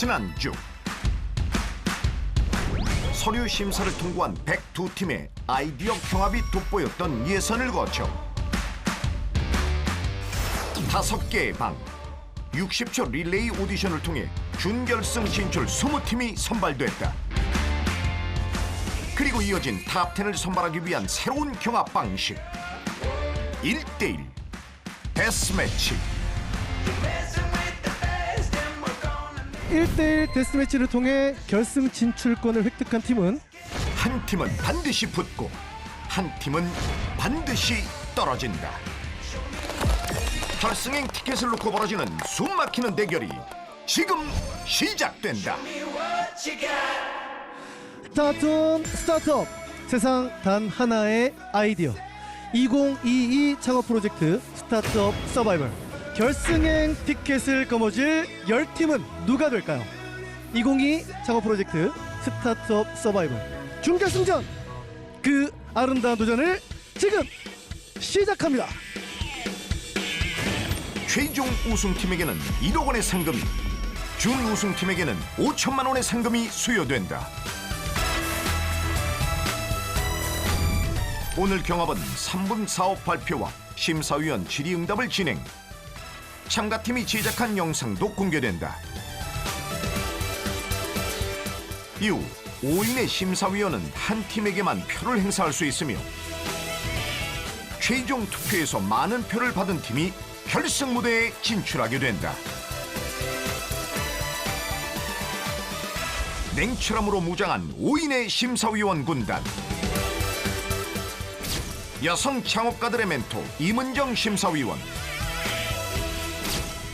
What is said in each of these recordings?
지난주 서류 심사를 통과한 102팀의 아이디어 경합이 돋보였던 예선을 거쳐 5개의 방 60초 릴레이 오디션을 통해 준결승 진출 20팀이 선발됐다. 그리고 이어진 탑10을 선발하기 위한 새로운 경합 방식 1대1 데스매치. 1대1 데스매치를 통해 결승 진출권을 획득한 팀은 한 팀은 반드시 붙고 한 팀은 반드시 떨어진다. 결승행 티켓을 놓고 벌어지는 숨막히는 대결이 지금 시작된다. 스타트온 스타트업, 세상 단 하나의 아이디어 2022 창업 프로젝트 스타트업 서바이벌. 결승행 티켓을 거머쥘 10팀은 누가 될까요? 2022 창업 프로젝트 스타트업 서바이벌 준결승전, 그 아름다운 도전을 지금 시작합니다. 최종 우승팀에게는 1억 원의 상금이, 준우승팀에게는 5천만 원의 상금이 수여된다. 오늘 경합은 3분 사업 발표와 심사위원 질의응답을 진행. 참가팀이 제작한 영상도 공개된다. 이후 5인의 심사위원은 한 팀에게만 표를 행사할 수 있으며 최종 투표에서 많은 표를 받은 팀이 결승 무대에 진출하게 된다. 냉철함으로 무장한 5인의 심사위원 군단. 여성 창업가들의 멘토 임은정 심사위원,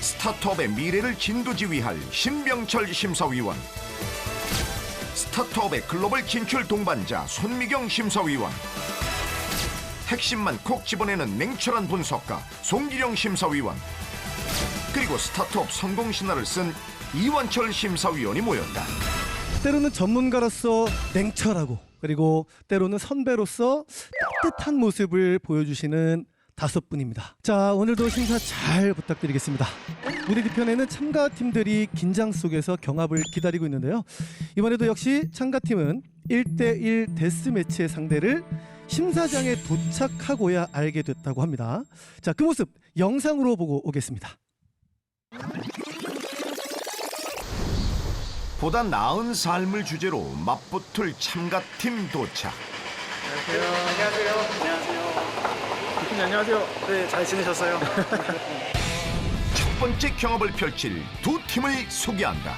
스타트업의 미래를 진두지휘할 신병철 심사위원, 스타트업의 글로벌 진출 동반자 손미경 심사위원, 핵심만 콕 집어내는 냉철한 분석가 송기령 심사위원, 그리고 스타트업 성공 신화를 쓴 이원철 심사위원이 모였다. 때로는 전문가로서 냉철하고, 그리고 때로는 선배로서 따뜻한 모습을 보여주시는 5분입니다. 자, 오늘도 심사 잘 부탁드리겠습니다. 무대 뒤편에는 참가팀들이 긴장 속에서 경합을 기다리고 있는데요. 이번에도 역시 참가팀은 1대1 데스매치의 상대를 심사장에 도착하고야 알게 됐다고 합니다. 자, 그 모습 영상으로 보고 오겠습니다. 보다 나은 삶을 주제로 맞붙을 참가팀 도착. 안녕하세요. 대표님 안녕하세요. 네, 잘 지내셨어요? 첫 번째 경합을 펼칠 두 팀을 소개한다.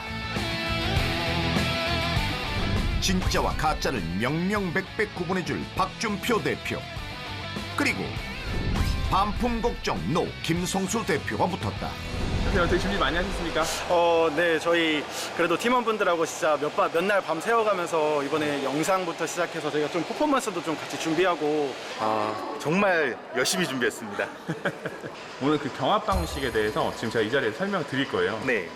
진짜와 가짜를 명명백백 구분해줄 박준표 대표, 그리고 반품 걱정 노 김성수 대표가 붙었다. 대표님 어떻게 준비 많이 하셨습니까? 네, 저희 그래도 팀원분들하고 진짜 몇 날 밤 새워가면서 이번에 영상부터 시작해서 저희가 좀 퍼포먼스도 좀 같이 준비하고 정말 열심히 준비했습니다. 오늘 그 경합 방식에 대해서 지금 제가 이 자리에서 설명을 드릴 거예요. 네,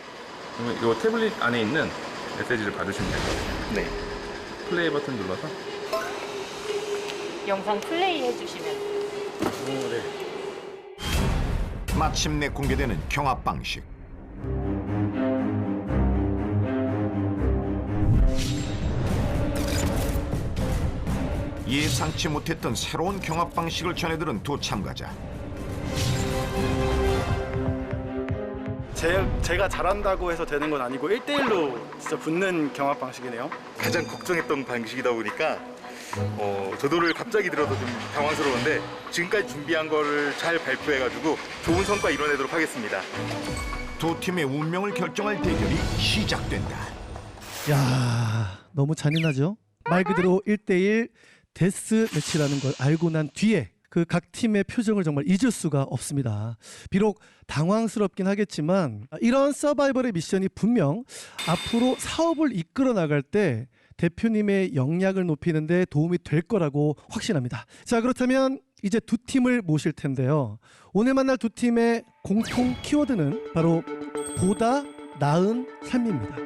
그러면 이 태블릿 안에 있는 메시지를 받으시면 될 거예요. 네. 플레이 버튼 눌러서 영상 플레이 해주시면 마침내 공개되는 경합 방식. 예상치 못했던 새로운 경합 방식을 전해들은 두 참가자. 제가 잘한다고 해서 되는 건 아니고 1대1로 진짜 붙는 경합 방식이네요. 가장 걱정했던 방식이다 보니까 저도를 갑자기 들어도 좀 당황스러운데 지금까지 준비한 거를 잘 발표해가지고 좋은 성과 이뤄내도록 하겠습니다. 두 팀의 운명을 결정할 대결이 시작된다. 야, 너무 잔인하죠? 말 그대로 1대1 데스 매치라는 걸 알고 난 뒤에 그 각 팀의 표정을 정말 잊을 수가 없습니다. 비록 당황스럽긴 하겠지만 이런 서바이벌의 미션이 분명 앞으로 사업을 이끌어 나갈 때 대표님의 역량을 높이는 데 도움이 될 거라고 확신합니다. 자, 그렇다면 이제 두 팀을 모실 텐데요. 오늘 만날 두 팀의 공통 키워드는 바로 보다 나은 삶입니다.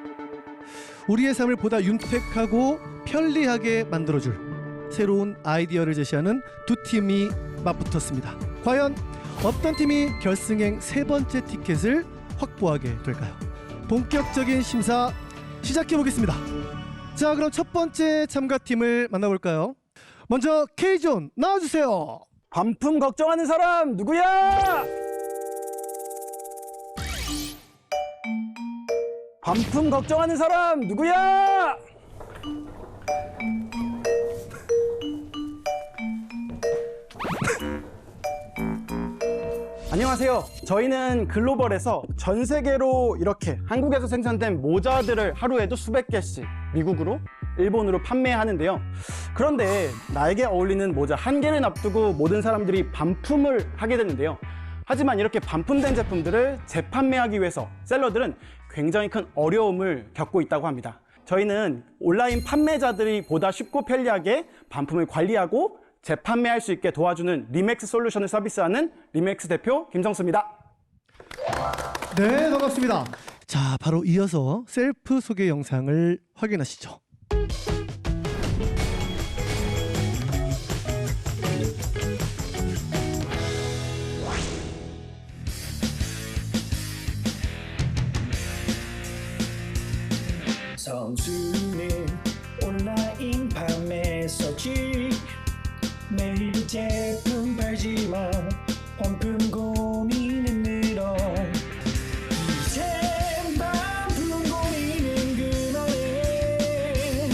우리의 삶을 보다 윤택하고 편리하게 만들어줄 새로운 아이디어를 제시하는 두 팀이 맞붙었습니다. 과연 어떤 팀이 결승행 세 번째 티켓을 확보하게 될까요? 본격적인 심사 시작해 보겠습니다. 자, 그럼 첫 번째 참가팀을 만나볼까요? 먼저 K존 나와주세요. 반품 걱정하는 사람 누구야? 반품 걱정하는 사람 누구야? 안녕하세요. 저희는 글로벌에서 전 세계로 이렇게 한국에서 생산된 모자들을 하루에도 수백 개씩 미국으로, 일본으로 판매하는데요. 그런데 나에게 어울리는 모자 한 개를 납두고 모든 사람들이 반품을 하게 되는데요. 하지만 이렇게 반품된 제품들을 재판매하기 위해서 셀러들은 굉장히 큰 어려움을 겪고 있다고 합니다. 저희는 온라인 판매자들이 보다 쉽고 편리하게 반품을 관리하고 재판매할 수 있게 도와주는 리맥스 솔루션을 서비스하는 리맥스 대표 김성수입니다. 네, 반갑습니다. 자, 바로 이어서 셀프 소개 영상을 확인하시죠. 성수는 온라인 판매 서치 매일 제품 팔지만 반품 고민은 늘어 이젠 반품 고민은 그만해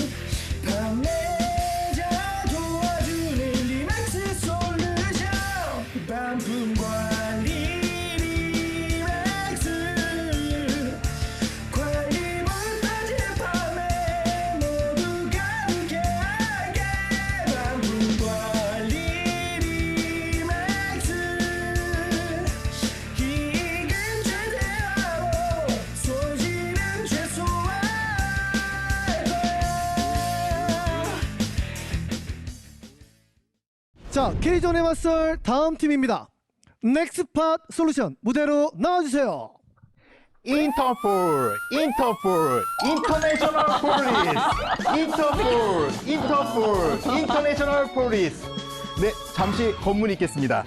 판매자 도와주는 리맥스 솔루션 반품 관리 리맥스 관리부터 재판매 모두가 함께하게 반품 관리 리맥스 이익은 최대화로 손실은 최소화할 거야. 자, K존의 맞설 다음 팀입니다. 넥스팟 솔루션 무대로 나와주세요. 인터폴, 인터내셔널 폴리스, 인터내셔널 폴리스. 네, 잠시 검문이 있겠습니다.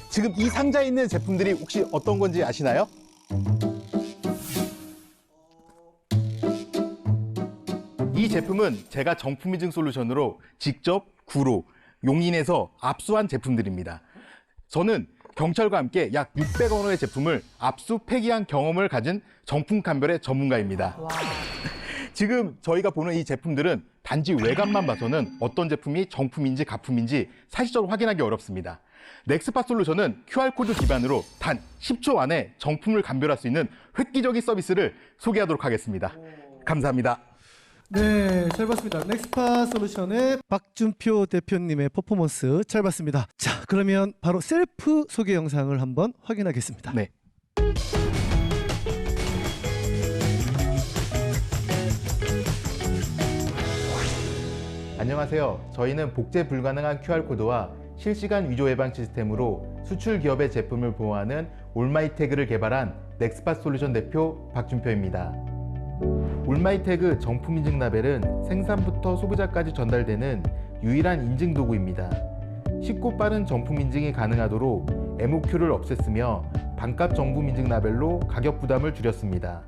지금 이 상자에 있는 제품들이 혹시 어떤 건지 아시나요? 이 제품은 제가 정품인증 솔루션으로 직접 구로 용인해서 압수한 제품들입니다. 저는 경찰과 함께 약 600원 원의 제품을 압수 폐기한 경험을 가진 정품 감별의 전문가입니다. 지금 저희가 보는 이 제품들은 단지 외관만 봐서는 어떤 제품이 정품인지 가품인지 사실적으로 확인하기 어렵습니다. 넥스팟 솔루션은 QR코드 기반으로 단 10초 안에 정품을 감별할 수 있는 획기적인 서비스를 소개하도록 하겠습니다. 감사합니다. 네, 잘 봤습니다. 넥스팟 솔루션의 박준표 대표님의 퍼포먼스 잘 봤습니다. 자, 그러면 바로 셀프 소개 영상을 한번 확인하겠습니다. 네. 안녕하세요. 저희는 복제 불가능한 QR코드와 실시간 위조 예방 시스템으로 수출 기업의 제품을 보호하는 올마이태그를 개발한 넥스팟 솔루션 대표 박준표입니다. 올마이태그 정품 인증 라벨은 생산부터 소비자까지 전달되는 유일한 인증 도구입니다. 쉽고 빠른 정품 인증이 가능하도록 MOQ를 없앴으며 반값 정품 인증 라벨로 가격 부담을 줄였습니다.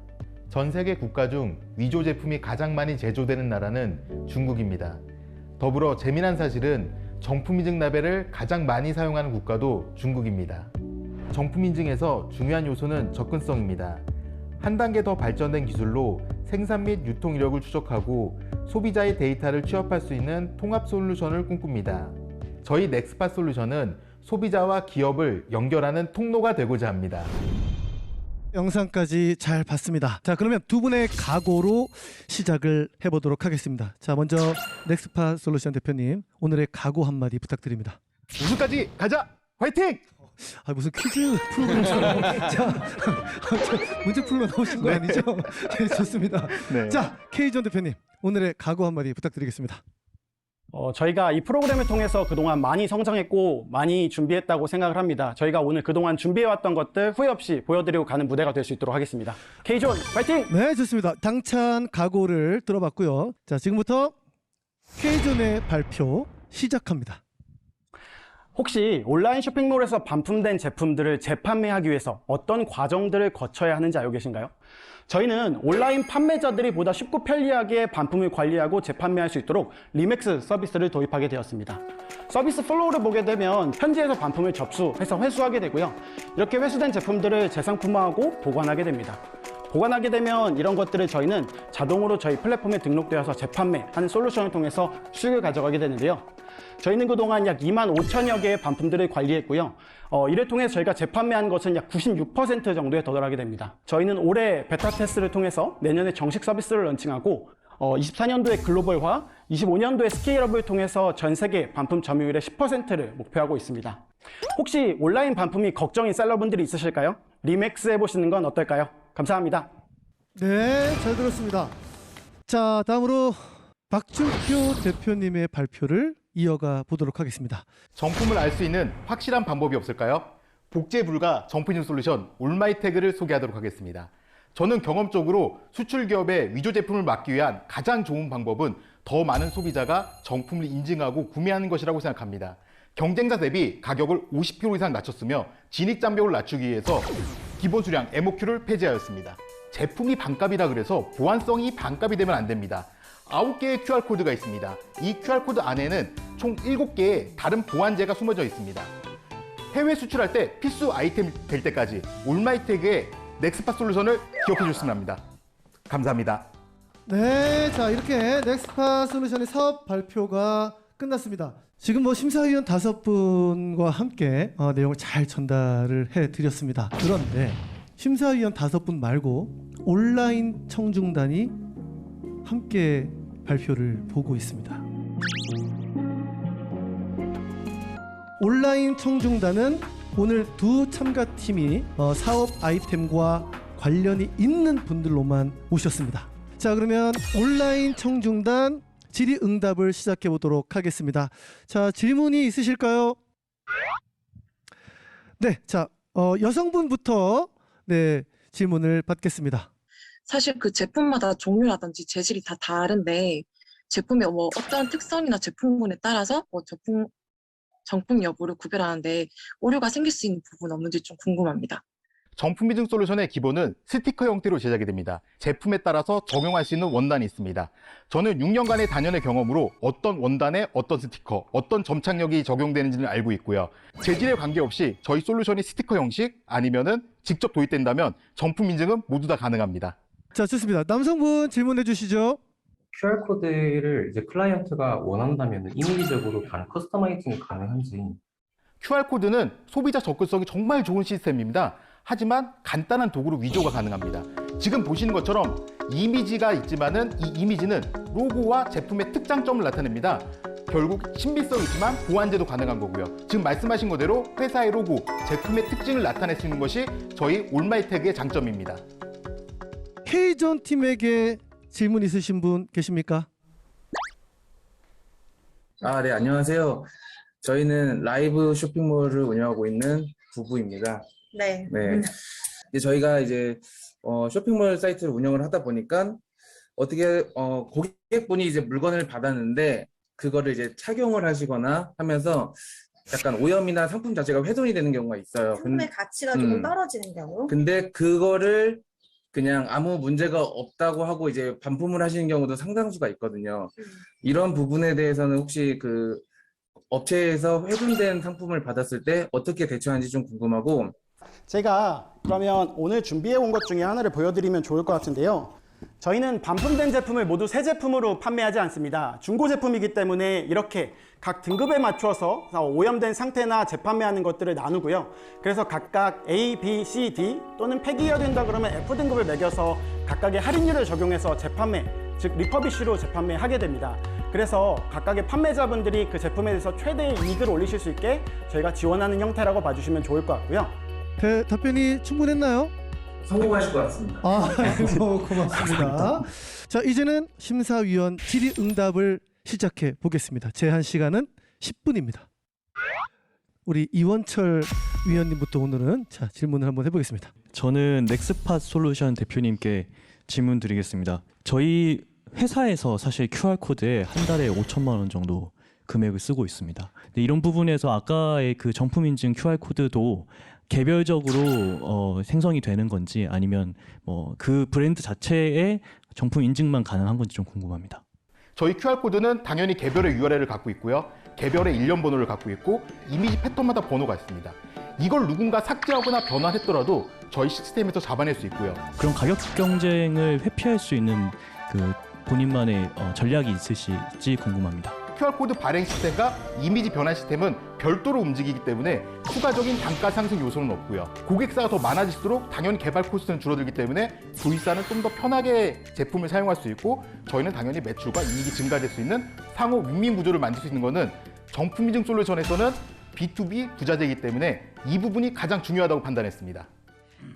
전 세계 국가 중 위조 제품이 가장 많이 제조되는 나라는 중국입니다. 더불어 재미난 사실은 정품 인증 라벨을 가장 많이 사용하는 국가도 중국입니다. 정품 인증에서 중요한 요소는 접근성입니다. 한 단계 더 발전된 기술로 생산 및 유통 이력을 추적하고 소비자의 데이터를 취합할 수 있는 통합 솔루션을 꿈꿉니다. 저희 넥스팟 솔루션은 소비자와 기업을 연결하는 통로가 되고자 합니다. 영상까지 잘 봤습니다. 자, 그러면 두 분의 각오로 시작을 해보도록 하겠습니다. 자, 먼저 넥스팟 솔루션 대표님, 오늘의 각오 한마디 부탁드립니다. 우승까지 가자! 화이팅! 아, 무슨 퀴즈 프로그램처럼 자, 문제 풀러 나오신 거 아니죠? 네, 좋습니다. 네. 자, K존 대표님, 오늘의 각오 한마디 부탁드리겠습니다. 저희가 이 프로그램을 통해서 그동안 많이 성장했고 많이 준비했다고 생각을 합니다. 저희가 오늘 그동안 준비해왔던 것들 후회 없이 보여드리고 가는 무대가 될 수 있도록 하겠습니다. K존 파이팅! 네, 좋습니다. 당찬 각오를 들어봤고요. 자, 지금부터 K존의 발표 시작합니다. 혹시 온라인 쇼핑몰에서 반품된 제품들을 재판매하기 위해서 어떤 과정들을 거쳐야 하는지 알고 계신가요? 저희는 온라인 판매자들이 보다 쉽고 편리하게 반품을 관리하고 재판매할 수 있도록 리맥스 서비스를 도입하게 되었습니다. 서비스 플로우를 보게 되면 현지에서 반품을 접수해서 회수하게 되고요. 이렇게 회수된 제품들을 재상품화하고 보관하게 됩니다. 보관하게 되면 이런 것들을 저희는 자동으로 저희 플랫폼에 등록되어서 재판매하는 솔루션을 통해서 수익을 가져가게 되는데요. 저희는 그동안 약 2만 5천여 개의 반품들을 관리했고요. 이를 통해서 저희가 재판매한 것은 약 96% 정도에 도달하게 됩니다. 저희는 올해 베타 테스트를 통해서 내년에 정식 서비스를 런칭하고 24년도에 글로벌화, 25년도에 스케일업을 통해서 전 세계 반품 점유율의 10%를 목표하고 있습니다. 혹시 온라인 반품이 걱정인 셀러분들이 있으실까요? 리맥스 해보시는 건 어떨까요? 감사합니다. 네, 잘 들었습니다. 자, 다음으로 박준표 대표님의 발표를 이어가 보도록 하겠습니다. 정품을 알 수 있는 확실한 방법이 없을까요? 복제 불가 정품 솔루션 올마이태그를 소개하도록 하겠습니다. 저는 경험적으로 수출 기업의 위조 제품을 막기 위한 가장 좋은 방법은 더 많은 소비자가 정품을 인증하고 구매하는 것이라고 생각합니다. 경쟁자 대비 가격을 50% 이상 낮췄으며 진입 장벽을 낮추기 위해서 기본 수량 MOQ를 폐지하였습니다. 제품이 반값이라 그래서 보안성이 반값이 되면 안 됩니다. 9개의 QR코드가 있습니다. 이 QR코드 안에는 총 7개의 다른 보안제가 숨어져 있습니다. 해외 수출할 때 필수 아이템이 될 때까지 올마이태그의 넥스팟 솔루션을 기억해 주시면 합니다. 감사합니다. 네, 자 이렇게 넥스파 솔루션의 사업 발표가 끝났습니다. 지금 뭐 심사위원 5분과 함께 내용을 잘 전달을 해드렸습니다. 그런데 심사위원 5분 말고 온라인 청중단이 함께 발표를 보고 있습니다. 온라인 청중단은 오늘 두 참가팀이 사업 아이템과 관련이 있는 분들로만 모셨습니다. 자, 그러면 온라인 청중단 질의응답을 시작해 보도록 하겠습니다. 자, 질문이 있으실까요? 네, 자 여성분부터 네 질문을 받겠습니다. 사실 그 제품마다 종류라든지 재질이 다 다른데 제품의 뭐 어떤 특성이나 제품군에 따라서 뭐 정품 여부를 구별하는데 오류가 생길 수 있는 부분 없는지 좀 궁금합니다. 정품 인증 솔루션의 기본은 스티커 형태로 제작이 됩니다. 제품에 따라서 적용할 수 있는 원단이 있습니다. 저는 6년간의 단연의 경험으로 어떤 원단에 어떤 스티커, 어떤 점착력이 적용되는지를 알고 있고요. 재질에 관계없이 저희 솔루션이 스티커 형식 아니면은 직접 도입된다면 정품 인증은 모두 다 가능합니다. 자, 좋습니다. 남성분 질문해 주시죠. QR코드를 이제 클라이언트가 원한다면 임의적으로 다른 커스터마이징이 가능한지. QR코드는 소비자 접근성이 정말 좋은 시스템입니다. 하지만 간단한 도구로 위조가 가능합니다. 지금 보시는 것처럼 이미지가 있지만은 이 이미지는 로고와 제품의 특장점을 나타냅니다. 결국 신비성이 있지만 보안제도 가능한 거고요. 지금 말씀하신 그대로 회사의 로고, 제품의 특징을 나타낼 수 있는 것이 저희 올마이태그의 장점입니다. K존 팀에게 질문 있으신 분 계십니까? 네, 안녕하세요. 저희는 라이브 쇼핑몰을 운영하고 있는 부부입니다. 네. 네. 이제 저희가 이제 쇼핑몰 사이트를 운영을 하다 보니까 어떻게 고객분이 이제 물건을 받았는데 그거를 이제 착용을 하시거나 하면서 약간 오염이나 상품 자체가 훼손이 되는 경우가 있어요. 상품의 가치가 조금 떨어지는 경우. 근데 그거를 그냥 아무 문제가 없다고 하고 이제 반품을 하시는 경우도 상당수가 있거든요. 이런 부분에 대해서는 혹시 그 업체에서 훼손된 상품을 받았을 때 어떻게 대처하는지 좀 궁금하고. 제가 그러면 오늘 준비해 온 것 중에 하나를 보여드리면 좋을 것 같은데요. 저희는 반품된 제품을 모두 새 제품으로 판매하지 않습니다. 중고 제품이기 때문에 이렇게 각 등급에 맞춰서 오염된 상태나 재판매하는 것들을 나누고요. 그래서 각각 A, B, C, D 또는 폐기해야 된다 그러면 F 등급을 매겨서 각각의 할인율을 적용해서 재판매, 즉 리퍼비쉬로 재판매하게 됩니다. 그래서 각각의 판매자분들이 그 제품에 대해서 최대의 이익을 올리실 수 있게 저희가 지원하는 형태라고 봐주시면 좋을 것 같고요. 답변이 충분했나요? 성공하실 것 같습니다. 고맙습니다. 자, 이제는 심사위원 질의응답을 시작해 보겠습니다. 제한 시간은 10분입니다. 우리 이원철 위원님부터 오늘은 질문을 한번 해보겠습니다. 저는 넥스팟 솔루션 대표님께 질문 드리겠습니다. 저희 회사에서 사실 QR코드에 한 달에 5천만 원 정도 금액을 쓰고 있습니다. 근데 이런 부분에서 아까의 그 정품 인증 QR 코드도 개별적으로 생성이 되는 건지 아니면 뭐 그 브랜드 자체의 정품 인증만 가능한 건지 좀 궁금합니다. 저희 QR코드는 당연히 개별의 URL을 갖고 있고요. 개별의 일련 번호를 갖고 있고 이미지 패턴마다 번호가 있습니다. 이걸 누군가 삭제하거나 변환했더라도 저희 시스템에서 잡아낼 수 있고요. 그런 가격 경쟁을 회피할 수 있는 그 본인만의 전략이 있으실지 궁금합니다. QR코드 발행 시스템과 이미지 변환 시스템은 별도로 움직이기 때문에 추가적인 단가 상승 요소는 없고요. 고객사가 더 많아질수록 당연히 개발 코스트는 줄어들기 때문에 도입사는 좀 더 편하게 제품을 사용할 수 있고 저희는 당연히 매출과 이익이 증가될 수 있는 상호 윈윈 구조를 만들 수 있는 것은 정품 인증 솔루션에서는 B2B 부자재이기 때문에 이 부분이 가장 중요하다고 판단했습니다.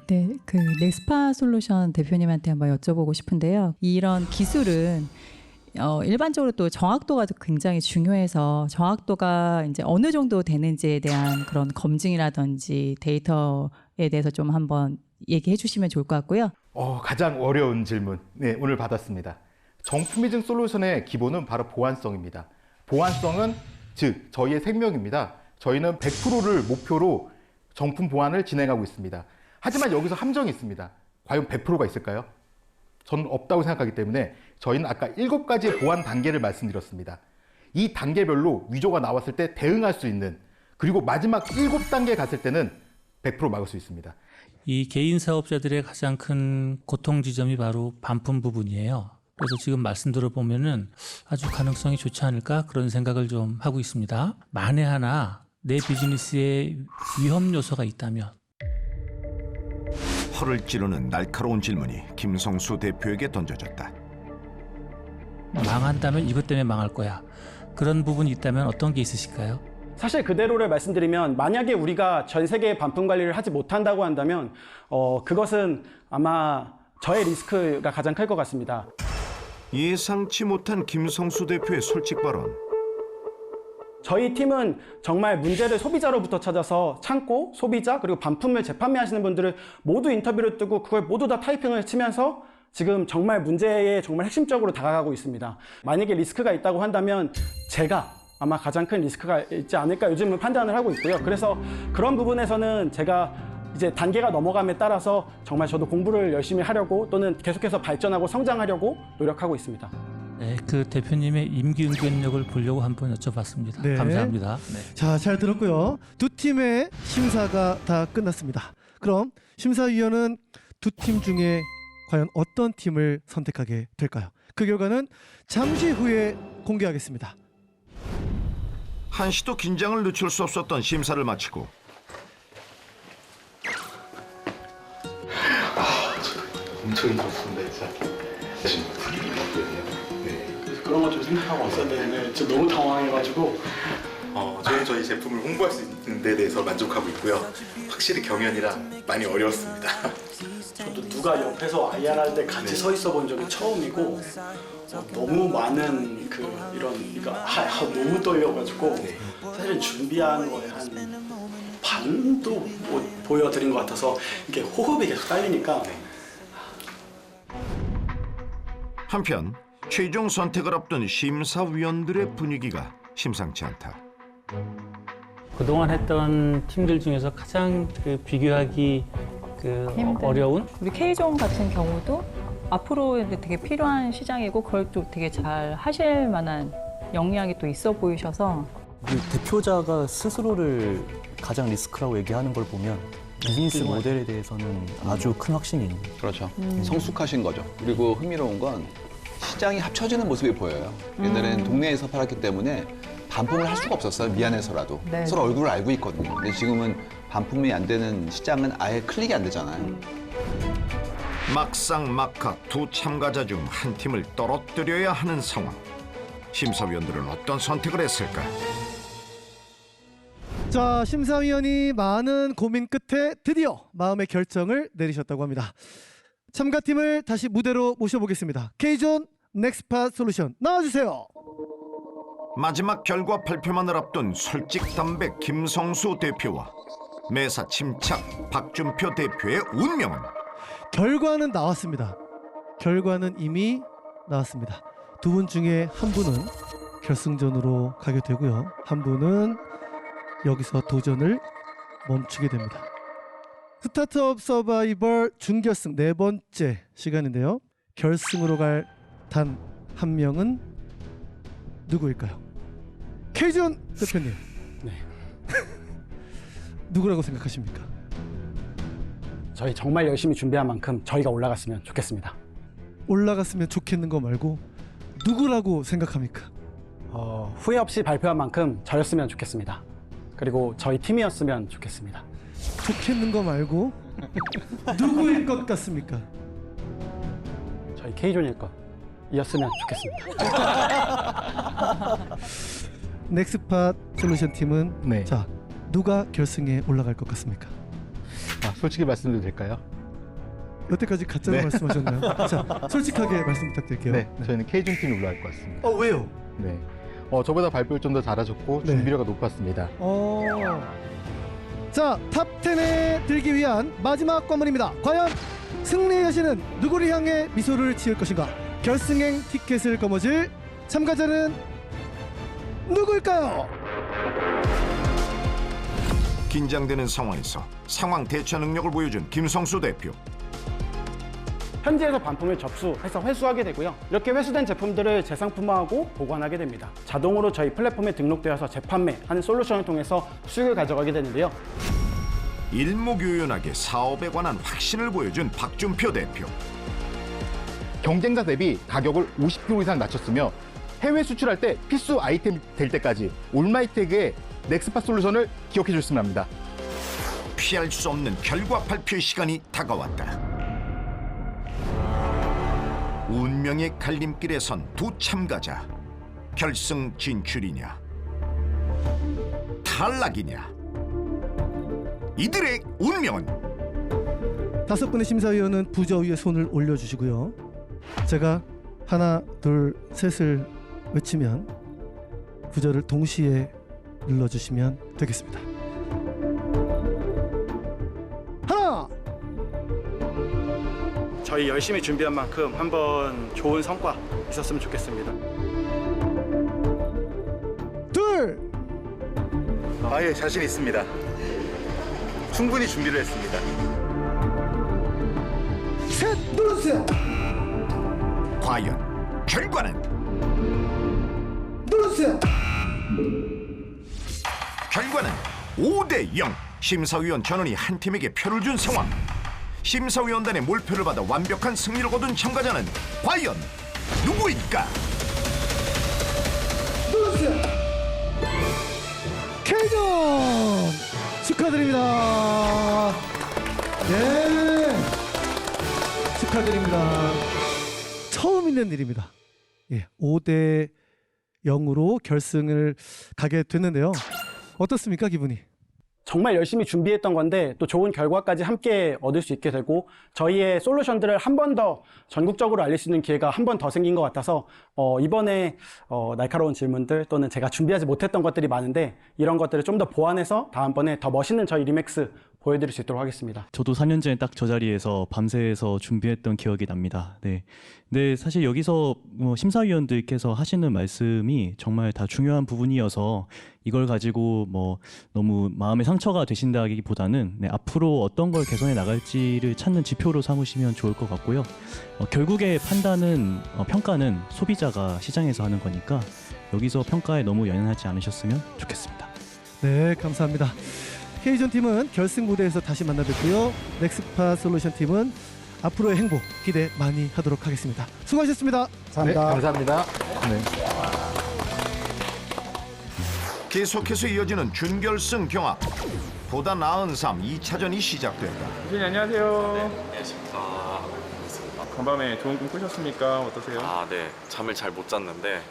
네, 그 넥스파 솔루션 대표님한테 한번 여쭤보고 싶은데요. 이런 기술은 일반적으로 또 정확도가 굉장히 중요해서 정확도가 이제 어느 정도 되는지에 대한 그런 검증이라든지 데이터에 대해서 좀 한번 얘기해 주시면 좋을 것 같고요. 가장 어려운 질문 오늘 받았습니다. 정품 인증 솔루션의 기본은 바로 보안성입니다. 보안성은 즉 저희의 생명입니다. 저희는 100%를 목표로 정품 보안을 진행하고 있습니다. 하지만 여기서 함정이 있습니다. 과연 100%가 있을까요? 저는 없다고 생각하기 때문에 저희는 아까 7가지의 보안 단계를 말씀드렸습니다. 이 단계별로 위조가 나왔을 때 대응할 수 있는 그리고 마지막 7단계 갔을 때는 100% 막을 수 있습니다. 이 개인 사업자들의 가장 큰 고통 지점이 바로 반품 부분이에요. 그래서 지금 말씀 들어보면은 아주 가능성이 좋지 않을까 그런 생각을 좀 하고 있습니다. 만에 하나 내 비즈니스에 위험 요소가 있다면 허를 찌르는 날카로운 질문이 김성수 대표에게 던져졌다. 망한다면 이것 때문에 망할 거야. 그런 부분이 있다면 어떤 게 있으실까요? 사실 그대로를 말씀드리면 만약에 우리가 전 세계의 반품 관리를 하지 못한다고 한다면 그것은 아마 저의 리스크가 가장 클 것 같습니다. 예상치 못한 김성수 대표의 솔직 발언. 저희 팀은 정말 문제를 소비자로부터 찾아서 창고, 소비자, 그리고 반품을 재판매하시는 분들을 모두 인터뷰를 뜨고 그걸 모두 다 타이핑을 치면서 지금 정말 문제에 정말 핵심적으로 다가가고 있습니다. 만약에 리스크가 있다고 한다면 제가 아마 가장 큰 리스크가 있지 않을까 요즘은 판단을 하고 있고요. 그래서 그런 부분에서는 제가 이제 단계가 넘어감에 따라서 정말 저도 공부를 열심히 하려고 또는 계속해서 발전하고 성장하려고 노력하고 있습니다. 네, 그 대표님의 임기응변력을 보려고 한번 여쭤봤습니다. 네. 감사합니다. 네. 자, 잘 들었고요. 두 팀의 심사가 다 끝났습니다. 그럼 심사위원은 두 팀 중에 과연 어떤 팀을 선택하게 될까요? 그 결과는 잠시 후에 공개하겠습니다. 한시도 긴장을 늦출 수 없었던 심사를 마치고 엄청 힘들었습니다 진짜. 그런 거 좀 생각하고 왔었는데 진짜 너무 당황해가지고 저희 제품을 홍보할 수 있는 데 대해서 만족하고 있고요. 확실히 경연이랑 많이 어려웠습니다. 저도 누가 옆에서 IR 할 때 같이 서 있어 본 적이 처음이고 너무 많은 이런 너무 떨려가지고 사실 준비한 거에 한 반도 못 보여드린 것 같아서 이게 호흡이 계속 딸리니까. 한편 최종 선택을 앞둔 심사위원들의 분위기가 심상치 않다. 그동안 했던 팀들 중에서 가장 비교하기 어려운? 우리 K존 같은 경우도 앞으로 되게 필요한 시장이고 그걸 또 되게 잘 하실 만한 역량이 또 있어 보이셔서 그 대표자가 스스로를 가장 리스크라고 얘기하는 걸 보면 비즈니스 모델에 대해서는 아주 큰 확신이 있는. 그렇죠. 성숙하신 거죠. 그리고 흥미로운 건 시장이 합쳐지는 모습이 보여요. 옛날에는 동네에서 팔았기 때문에 반품을 할 수가 없었어요. 미안해서라도. 네. 서로 얼굴을 알고 있거든요. 근데 지금은 반품이 안 되는 시장은 아예 클릭이 안 되잖아요. 막상막하 두 참가자 중 한 팀을 떨어뜨려야 하는 상황. 심사위원들은 어떤 선택을 했을까? 자, 심사위원이 많은 고민 끝에 드디어 마음의 결정을 내리셨다고 합니다. 참가팀을 다시 무대로 모셔보겠습니다. K존 넥스파 솔루션 나와주세요. 마지막 결과 발표만을 앞둔 솔직담백 김성수 대표와 매사 침착 박준표 대표의 운명은? 결과는 나왔습니다. 결과는 이미 나왔습니다. 두 분 중에 한 분은 결승전으로 가게 되고요. 한 분은 여기서 도전을 멈추게 됩니다. 스타트업 서바이벌 준결승 네 번째 시간인데요. 결승으로 갈 단 한 명은 누구일까요? K존 대표님. 네. 누구라고 생각하십니까? 저희 정말 열심히 준비한 만큼 저희가 올라갔으면 좋겠습니다. 올라갔으면 좋겠는 거 말고 누구라고 생각합니까? 후회 없이 발표한 만큼 저였으면 좋겠습니다. 그리고 저희 팀이었으면 좋겠습니다. 좋겠는 거 말고 누구일 것 같습니까? 저희 K존일 것이었으면 좋겠습니다. 넥스팟 솔루션 팀은 자 누가 결승에 올라갈 것 같습니까? 솔직히 말씀드려도 될까요? 여태까지 가짜로 네. 말씀하셨나요? 자 솔직하게 말씀 부탁드릴게요. 네, 저희는 K존 팀이 올라갈 것 같습니다. 왜요? 네, 저보다 발표를 좀 더 잘하셨고 준비력가 높았습니다. 자, 탑10에 들기 위한 마지막 관문입니다. 과연 승리의 여신은 누구를 향해 미소를 지을 것인가? 결승행 티켓을 거머쥘 참가자는 누구일까요? 긴장되는 상황에서 상황 대처 능력을 보여준 김성수 대표. 현지에서 반품을 접수해서 회수하게 되고요. 이렇게 회수된 제품들을 재상품화하고 보관하게 됩니다. 자동으로 저희 플랫폼에 등록되어서 재판매하는 솔루션을 통해서 수익을 가져가게 되는데요. 일목요연하게 사업에 관한 확신을 보여준 박준표 대표. 경쟁자 대비 가격을 50% 이상 낮췄으며 해외 수출할 때 필수 아이템 될 때까지 올마이텍의 넥스팟 솔루션을 기억해 주셨으면 합니다. 피할 수 없는 결과 발표의 시간이 다가왔다. 운명의 갈림길에 선 두 참가자. 결승 진출이냐 탈락이냐. 이들의 운명은. 5분의 심사위원은 부저 위에 손을 올려주시고요. 제가 하나, 둘, 셋을 외치면 부저를 동시에 눌러주시면 되겠습니다. 하나! 저희 열심히 준비한 만큼 한번 좋은 성과 있었으면 좋겠습니다. 둘! 예, 자신 있습니다. 충분히 준비를 했습니다. 셋! 누르세요! 과연 결과는? 누르세요! 결과는 5대0. 심사위원 전원이 한 팀에게 표를 준 상황. 심사위원단의 몰표를 받아 완벽한 승리를 거둔 참가자는 과연 누구일까? 누르세요! K존! 축하드립니다. 네. 축하드립니다. 처음 있는 일입니다. 예, 5대0으로 결승을 가게 됐는데요. 어떻습니까, 기분이? 정말 열심히 준비했던 건데 또 좋은 결과까지 함께 얻을 수 있게 되고 저희의 솔루션들을 한 번 더 전국적으로 알릴 수 있는 기회가 한 번 더 생긴 것 같아서 이번에 날카로운 질문들 또는 제가 준비하지 못했던 것들이 많은데 이런 것들을 좀 더 보완해서 다음번에 더 멋있는 저희 리맥스 보여드릴 수 있도록 하겠습니다. 저도 4년 전에 딱 저 자리에서 밤새서 준비했던 기억이 납니다. 네. 근데 사실 여기서 심사위원들께서 하시는 말씀이 정말 다 중요한 부분이어서 이걸 가지고 너무 마음에 상처가 되신다기보다는 앞으로 어떤 걸 개선해 나갈지를 찾는 지표로 삼으시면 좋을 것 같고요. 결국에 판단은 평가는 소비자가 시장에서 하는 거니까 여기서 평가에 너무 연연하지 않으셨으면 좋겠습니다. 네, 감사합니다. K존 팀은 결승 무대에서 다시 만나뵙고요. 넥스팟 솔루션 팀은 앞으로의 행복 기대 많이 하도록 하겠습니다. 수고하셨습니다. 감사합니다. 네, 감사합니다. 네. 계속해서 이어지는 준결승 경합. 보다 나은 삶 2차전이 시작된다. 선생님 안녕하세요. 네, 안녕하십니까. 간밤에 좋은 꿈 꾸셨습니까? 어떠세요? 네. 잠을 잘 못 잤는데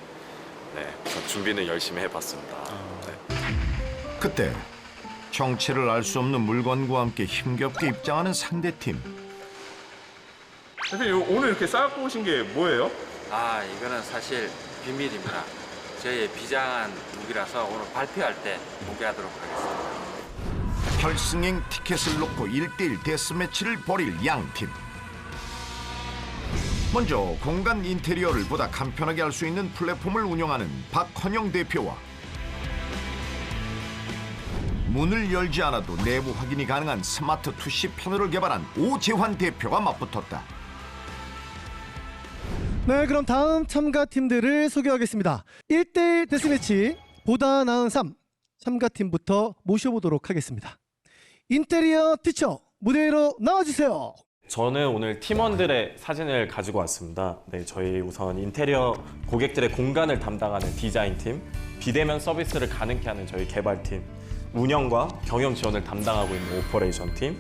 우선 준비는 열심히 해봤습니다. 그때 정체를 알 수 없는 물건과 함께 힘겹게 입장하는 상대팀. 선생님 오늘 이렇게 쌓고 오신 게 뭐예요? 이거는 사실 비밀입니다. 저희의 비장한 무기라서 오늘 발표할 때 공개하도록 하겠습니다. 결승행 티켓을 놓고 1대1 데스매치를 벌일 양팀. 먼저 공간 인테리어를 보다 간편하게 할 수 있는 플랫폼을 운영하는 박헌영 대표와 문을 열지 않아도 내부 확인이 가능한 스마트 투시 패널을 개발한 오재환 대표가 맞붙었다. 네, 그럼 다음 참가팀들을 소개하겠습니다. 1대1 데스매치 보다 나은 삶 참가팀부터 모셔보도록 하겠습니다. 인테리어 티처 무대 위로 나와주세요. 저는 오늘 팀원들의 사진을 가지고 왔습니다. 네, 저희 우선 인테리어 고객들의 공간을 담당하는 디자인팀, 비대면 서비스를 가능케 하는 저희 개발팀, 운영과 경영 지원을 담당하고 있는 오퍼레이션 팀,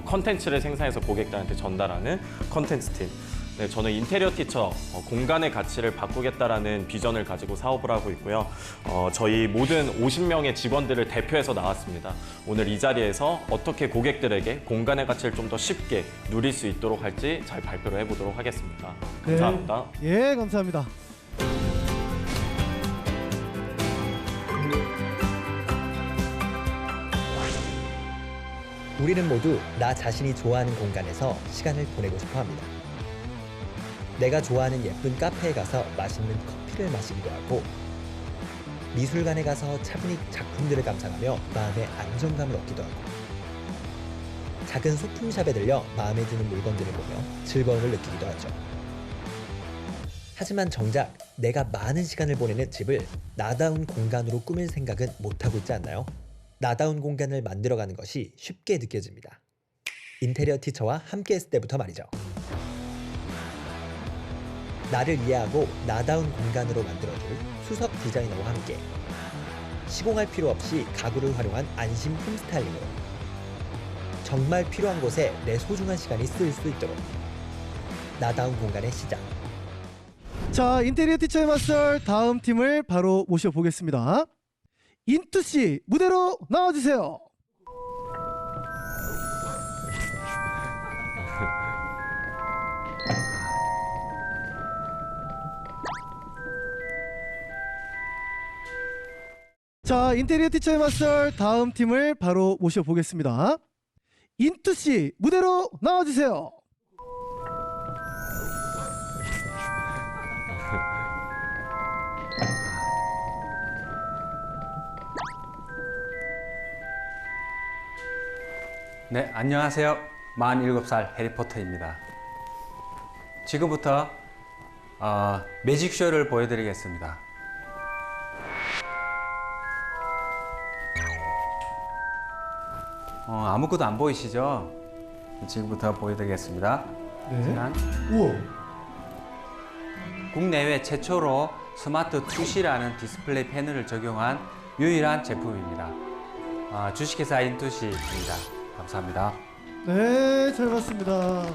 컨텐츠를 생산해서 고객들한테 전달하는 컨텐츠 팀. 네, 저는 인테리어 티처, 공간의 가치를 바꾸겠다라는 비전을 가지고 사업을 하고 있고요. 저희 모든 50명의 직원들을 대표해서 나왔습니다. 오늘 이 자리에서 어떻게 고객들에게 공간의 가치를 좀 더 쉽게 누릴 수 있도록 할지 잘 발표를 해보도록 하겠습니다. 감사합니다. 네. 예, 감사합니다. 우리는 모두 나 자신이 좋아하는 공간에서 시간을 보내고 싶어 합니다. 내가 좋아하는 예쁜 카페에 가서 맛있는 커피를 마시기도 하고 미술관에 가서 차분히 작품들을 감상하며 마음의 안정감을 얻기도 하고 작은 소품샵에 들려 마음에 드는 물건들을 보며 즐거움을 느끼기도 하죠. 하지만 정작 내가 많은 시간을 보내는 집을 나다운 공간으로 꾸밀 생각은 못하고 있지 않나요? 나다운 공간을 만들어가는 것이 쉽게 느껴집니다. 인테리어 티처와 함께 했을 때부터 말이죠. 나를 이해하고 나다운 공간으로 만들어줄 수석 디자이너와 함께 시공할 필요 없이 가구를 활용한 안심 홈스타일링으로 정말 필요한 곳에 내 소중한 시간이 쓰일 수 있도록 나다운 공간의 시작. 자, 인테리어 티처의 맞설 다음 팀을 바로 모셔보겠습니다. 인투씨 무대로 나와주세요. 자, 인테리어 티처의 맞설 다음 팀을 바로 모셔보겠습니다. 인투씨 무대로 나와주세요. 네, 안녕하세요. 47살 해리포터입니다. 지금부터 매직쇼를 보여드리겠습니다. 아무것도 안 보이시죠? 지금부터 보여드리겠습니다. 네. 짠. 우와. 국내외 최초로 스마트 투시라는 디스플레이 패널을 적용한 유일한 제품입니다. 주식회사 인투시입니다. 감사합니다. 네, 잘 봤습니다.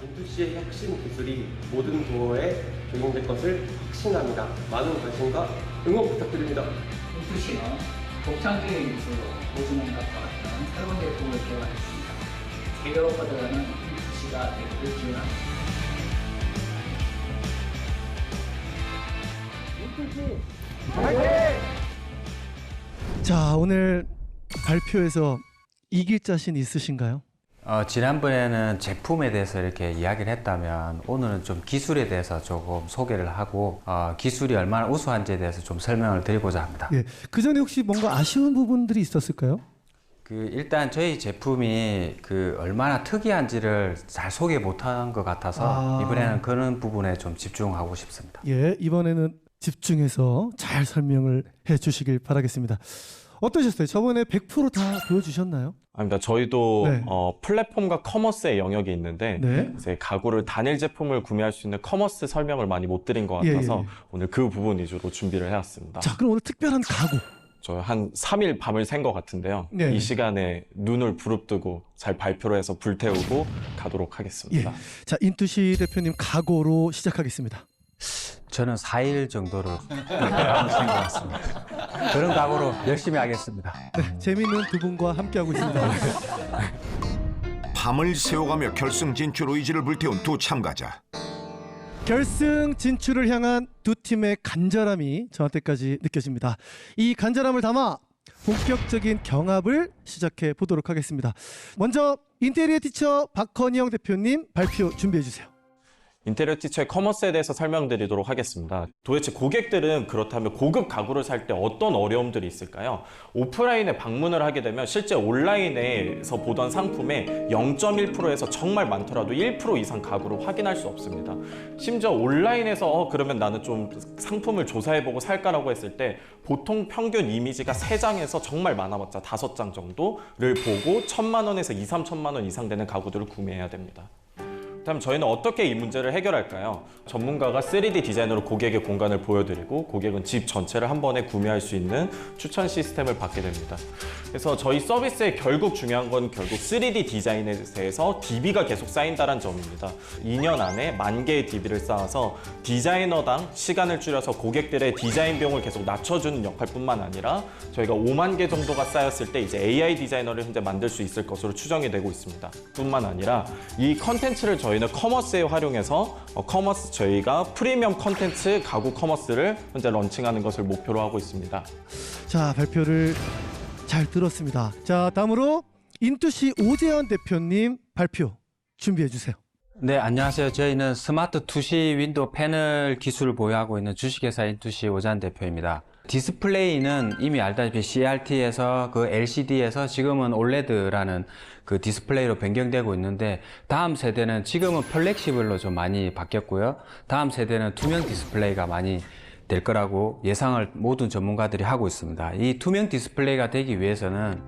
인투시의 혁신 기술이 모든 도어에 적용될 것을 확신합니다. 많은 관심과 응원 부탁드립니다. 인투시는 독창적인 기술로 보증원과 같은 새로운 제품을 개발했습니다. 세계로 뻗어가는 인투시가 되기를 기원합니다. 인투시 화이팅! 자, 오늘 발표에서 이길 자신 있으신가요? 지난번에는 제품에 대해서 이렇게 이야기를 했다면 오늘은 좀 기술에 대해서 조금 소개를 하고 기술이 얼마나 우수한지에 대해서 좀 설명을 드리고자 합니다. 예, 그 전에 혹시 뭔가 아쉬운 부분들이 있었을까요? 일단 저희 제품이 얼마나 특이한지를 잘 소개 못한 것 같아서 이번에는 그런 부분에 좀 집중하고 싶습니다. 예, 이번에는 집중해서 잘 설명을 해 주시길 바라겠습니다. 어떠셨어요? 저번에 100% 다 보여주셨나요? 아닙니다. 저희도 네. 플랫폼과 커머스의 영역이 있는데 네. 이제 가구를 단일 제품을 구매할 수 있는 커머스 설명을 많이 못 드린 것 같아서 예. 오늘 그 부분 위주로 준비를 해왔습니다. 자, 그럼 오늘 특별한 가구. 저 한 3일 밤을 샌 것 같은데요. 네. 이 시간에 눈을 부릅뜨고 잘 발표를 해서 불태우고 가도록 하겠습니다. 예. 자, 인투시 대표님 각오로 시작하겠습니다. 저는 4일 정도를 남으신 것 같습니다. 그런 각오로 열심히 하겠습니다. 네, 재미있는 두 분과 함께하고 있습니다. 밤을 새워가며 결승 진출 의지를 불태운 두 참가자. 결승 진출을 향한 두 팀의 간절함이 저한테까지 느껴집니다. 이 간절함을 담아 본격적인 경합을 시작해 보도록 하겠습니다. 먼저 인테리어 티처 박헌영 대표님 발표 준비해 주세요. 인테리어 티처의 커머스에 대해서 설명드리도록 하겠습니다. 도대체 고객들은 그렇다면 고급 가구를 살 때 어떤 어려움들이 있을까요? 오프라인에 방문을 하게 되면 실제 온라인에서 보던 상품의 0.1%에서 정말 많더라도 1% 이상 가구를 확인할 수 없습니다. 심지어 온라인에서 그러면 나는 좀 상품을 조사해보고 살까라고 했을 때 보통 평균 이미지가 3장에서 정말 많아봤자 5장 정도를 보고 1,000만 원에서 2, 3천만 원 이상 되는 가구들을 구매해야 됩니다. 그렇다면 저희는 어떻게 이 문제를 해결할까요? 전문가가 3D 디자인으로 고객의 공간을 보여드리고 고객은 집 전체를 한 번에 구매할 수 있는 추천 시스템을 받게 됩니다. 그래서 저희 서비스의 결국 중요한 건 결국 3D 디자인에 대해서 DB가 계속 쌓인다는 점입니다. 2년 안에 10,000개의 DB를 쌓아서 디자이너당 시간을 줄여서 고객들의 디자인 비용을 계속 낮춰주는 역할뿐만 아니라 저희가 5만 개 정도가 쌓였을 때 이제 AI 디자이너를 현재 만들 수 있을 것으로 추정이 되고 있습니다. 뿐만 아니라 이 컨텐츠를 저희는 커머스에 활용해서 저희가 프리미엄 컨텐츠 가구 커머스를 현재 런칭하는 것을 목표로 하고 있습니다. 자, 발표를 잘 들었습니다. 자, 다음으로 인투시 오재현 대표님 발표 준비해 주세요. 네, 안녕하세요. 저희는 스마트 투시 윈도우 패널 기술을 보유하고 있는 주식회사 인투시 오재현 대표입니다. 디스플레이는 이미 알다시피 CRT에서 그 LCD에서 지금은 OLED라는 그 디스플레이로 변경되고 있는데 다음 세대는 지금은 플렉시블로 좀 많이 바뀌었고요. 다음 세대는 투명 디스플레이가 많이 될 거라고 예상을 모든 전문가들이 하고 있습니다. 이 투명 디스플레이가 되기 위해서는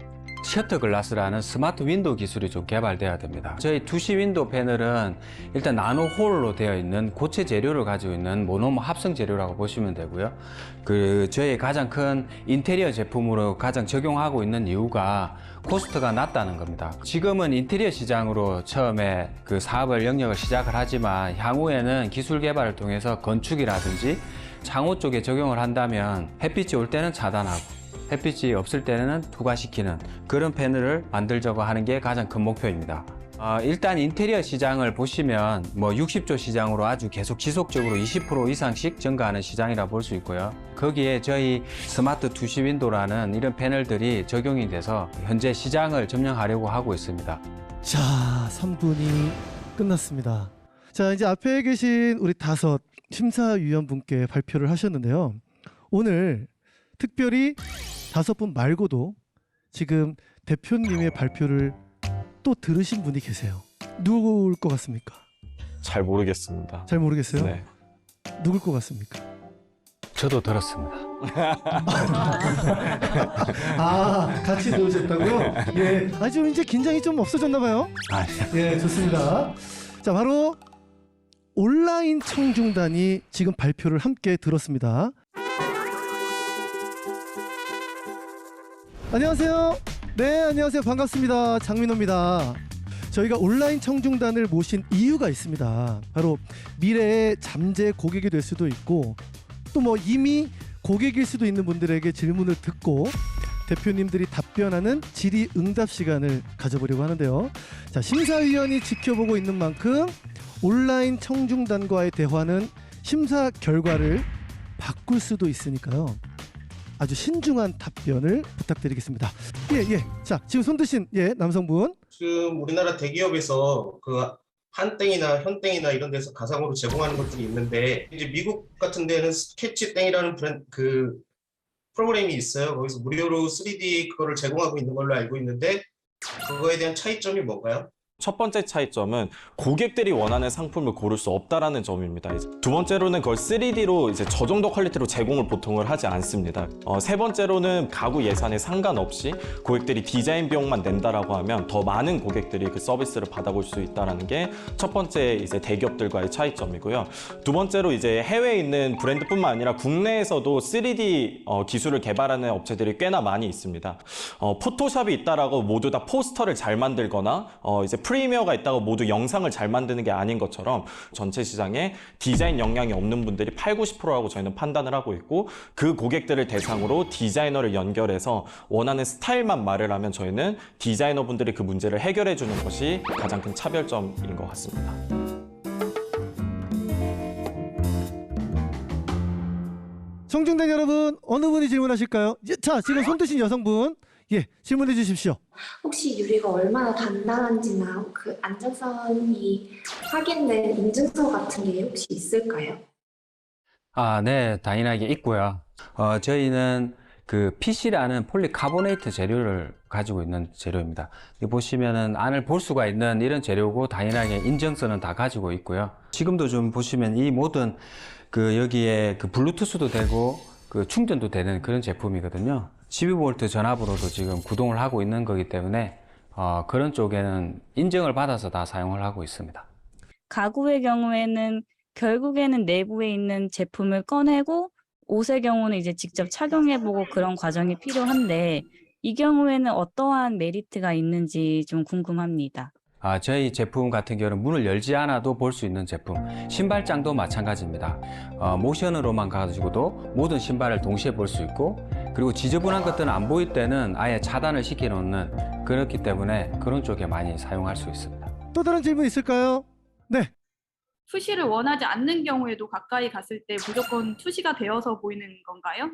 셔터 글라스라는 스마트 윈도우 기술이 좀 개발돼야 됩니다. 저희 투시 윈도우 패널은 일단 나노 홀로 되어 있는 고체 재료를 가지고 있는 모노머 합성 재료라고 보시면 되고요. 저희 가장 큰 인테리어 제품으로 가장 적용하고 있는 이유가 코스트가 낮다는 겁니다. 지금은 인테리어 시장으로 처음에 그 사업을 영역을 시작을 하지만 향후에는 기술 개발을 통해서 건축이라든지 창호 쪽에 적용을 한다면 햇빛이 올 때는 차단하고 햇빛이 없을 때는 투과시키는 그런 패널을 만들자고 하는 게 가장 큰 목표입니다. 일단 인테리어 시장을 보시면 60조 시장으로 아주 계속 지속적으로 20% 이상씩 증가하는 시장이라 볼 수 있고요. 거기에 저희 스마트 투시 윈도우라는 이런 패널들이 적용이 돼서 현재 시장을 점령하려고 하고 있습니다. 자, 3분이 끝났습니다. 자, 이제 앞에 계신 우리 5 심사위원분께 발표를 하셨는데요. 오늘 특별히 5분 말고도 지금 대표님의 발표를 또 들으신 분이 계세요. 누구일 것 같습니까? 잘 모르겠습니다. 잘 모르겠어요? 네. 누굴 것 같습니까? 저도 들었습니다. 아, 같이 들으셨다고요? 예. 아, 좀 이제 긴장이 좀 없어졌나 봐요. 예, 좋습니다. 자, 바로 온라인 청중단이 지금 발표를 함께 들었습니다. 안녕하세요. 네, 안녕하세요. 반갑습니다. 장민호입니다. 저희가 온라인 청중단을 모신 이유가 있습니다. 바로 미래의 잠재 고객이 될 수도 있고 또 이미 고객일 수도 있는 분들에게 질문을 듣고 대표님들이 답변하는 질의응답 시간을 가져보려고 하는데요. 자, 심사위원이 지켜보고 있는 만큼 온라인 청중단과의 대화는 심사 결과를 바꿀 수도 있으니까요. 아주 신중한 답변을 부탁드리겠습니다. 예. 자, 지금 손 드신 남성분. 지금 우리나라 대기업에서 그 한땡이나 현땡이나 이런 데서 가상으로 제공하는 것들이 있는데 이제 미국 같은 데는 스케치땡이라는 그 프로그램이 있어요. 거기서 무료로 3D 그거를 제공하고 있는 걸로 알고 있는데 그거에 대한 차이점이 뭔가요? 첫 번째 차이점은 고객들이 원하는 상품을 고를 수 없다라는 점입니다. 두 번째로는 그걸 3D로 이제 저 정도 퀄리티로 제공을 보통을 하지 않습니다. 세 번째로는 가구 예산에 상관없이 고객들이 디자인 비용만 낸다라고 하면 더 많은 고객들이 그 서비스를 받아볼 수 있다라는 게 첫 번째 이제 대기업들과의 차이점이고요. 두 번째로 이제 해외에 있는 브랜드뿐만 아니라 국내에서도 3D 기술을 개발하는 업체들이 꽤나 많이 있습니다. 포토샵이 있다라고 모두 다 포스터를 잘 만들거나 이제 프리미어가 있다고 모두 영상을 잘 만드는 게 아닌 것처럼 전체 시장에 디자인 역량이 없는 분들이 80~90%라고 저희는 판단을 하고 있고, 그 고객들을 대상으로 디자이너를 연결해서 원하는 스타일만 말을 하면 저희는 디자이너 분들이 그 문제를 해결해 주는 것이 가장 큰 차별점인 것 같습니다. 청중단 여러분, 어느 분이 질문하실까요? 자, 지금 손 드신 여성분, 예, 질문해 주십시오. 혹시 유리가 얼마나 단단한지나 그 안전성이 확인된 인증서 같은 게 혹시 있을까요? 네, 당연하게 있고요. 저희는 그 PC라는 폴리카보네이트 재료를 가지고 있는 재료입니다. 여기 보시면은 안을 볼 수가 있는 이런 재료고, 당연하게 인증서는 다 가지고 있고요. 지금도 좀 보시면 이 모든 그 여기에 그 블루투스도 되고 그 충전도 되는 그런 제품이거든요. 12V 전압으로도 지금 구동을 하고 있는 거기 때문에 그런 쪽에는 인증을 받아서 다 사용을 하고 있습니다. 가구의 경우에는 결국에는 내부에 있는 제품을 꺼내고, 옷의 경우는 이제 직접 착용해보고 그런 과정이 필요한데, 이 경우에는 어떠한 메리트가 있는지 좀 궁금합니다. 저희 제품 같은 경우는 문을 열지 않아도 볼 수 있는 제품, 신발장도 마찬가지입니다. 모션으로만 가지고도 모든 신발을 동시에 볼 수 있고, 그리고 지저분한 것들은 안 보일 때는 아예 차단을 시켜놓는, 그렇기 때문에 그런 쪽에 많이 사용할 수 있습니다. 또 다른 질문 있을까요? 네. 투시를 원하지 않는 경우에도 가까이 갔을 때 무조건 투시가 되어서 보이는 건가요?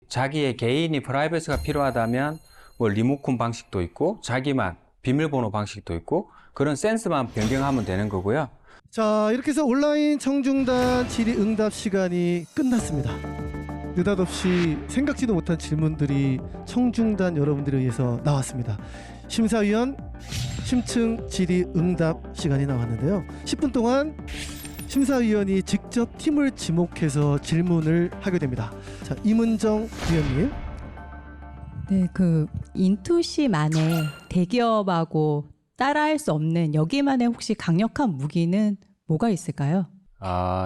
자기의 개인이 프라이버시가 필요하다면 뭐 리모컨 방식도 있고, 자기만 비밀번호 방식도 있고, 그런 센스만 변경하면 되는 거고요. 자, 이렇게 해서 온라인 청중단 질의응답 시간이 끝났습니다. 느닷없이 생각지도 못한 질문들이 청중단 여러분들에 의해서 나왔습니다. 심사위원 심층 질의응답 시간이 나왔는데요. 10분 동안 심사위원이 직접 팀을 지목해서 질문을 하게 됩니다. 자, 임은정 위원님. 네, 그 인투시만의 대기업하고 따라할 수 없는 여기만의 혹시 강력한 무기는 뭐가 있을까요?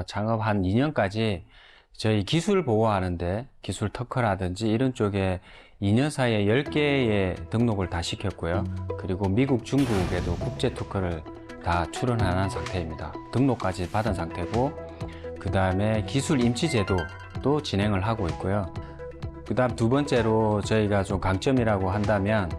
창업 한 2년까지 저희 기술 보호하는데 기술 특허라든지 이런 쪽에 2년 사이에 10개의 등록을 다 시켰고요. 그리고 미국, 중국에도 국제 특허를 다 출원한 상태입니다. 등록까지 받은 상태고, 그 다음에 기술 임치 제도도 진행을 하고 있고요. 그 다음 두 번째로 저희가 좀 강점이라고 한다면,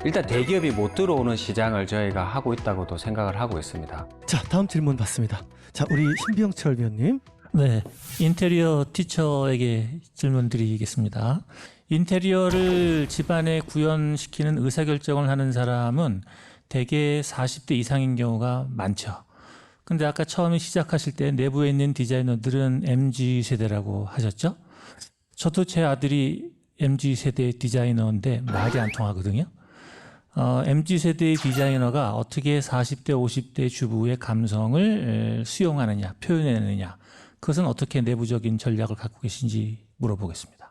일단 대기업이 못 들어오는 시장을 저희가 하고 있다고도 생각을 하고 있습니다. 자, 다음 질문 받습니다. 자, 우리 신병철 위원님. 네, 인테리어 티처에게 질문 드리겠습니다. 인테리어를 집안에 구현시키는 의사결정을 하는 사람은 대개 40대 이상인 경우가 많죠. 근데 아까 처음에 시작하실 때 내부에 있는 디자이너들은 MZ세대라고 하셨죠? 저도 제 아들이 MZ세대 디자이너인데 말이 안 통하거든요. MZ세대의 디자이너가 어떻게 40대, 50대 주부의 감성을 수용하느냐, 표현해내느냐, 그것은 어떻게 내부적인 전략을 갖고 계신지 물어보겠습니다.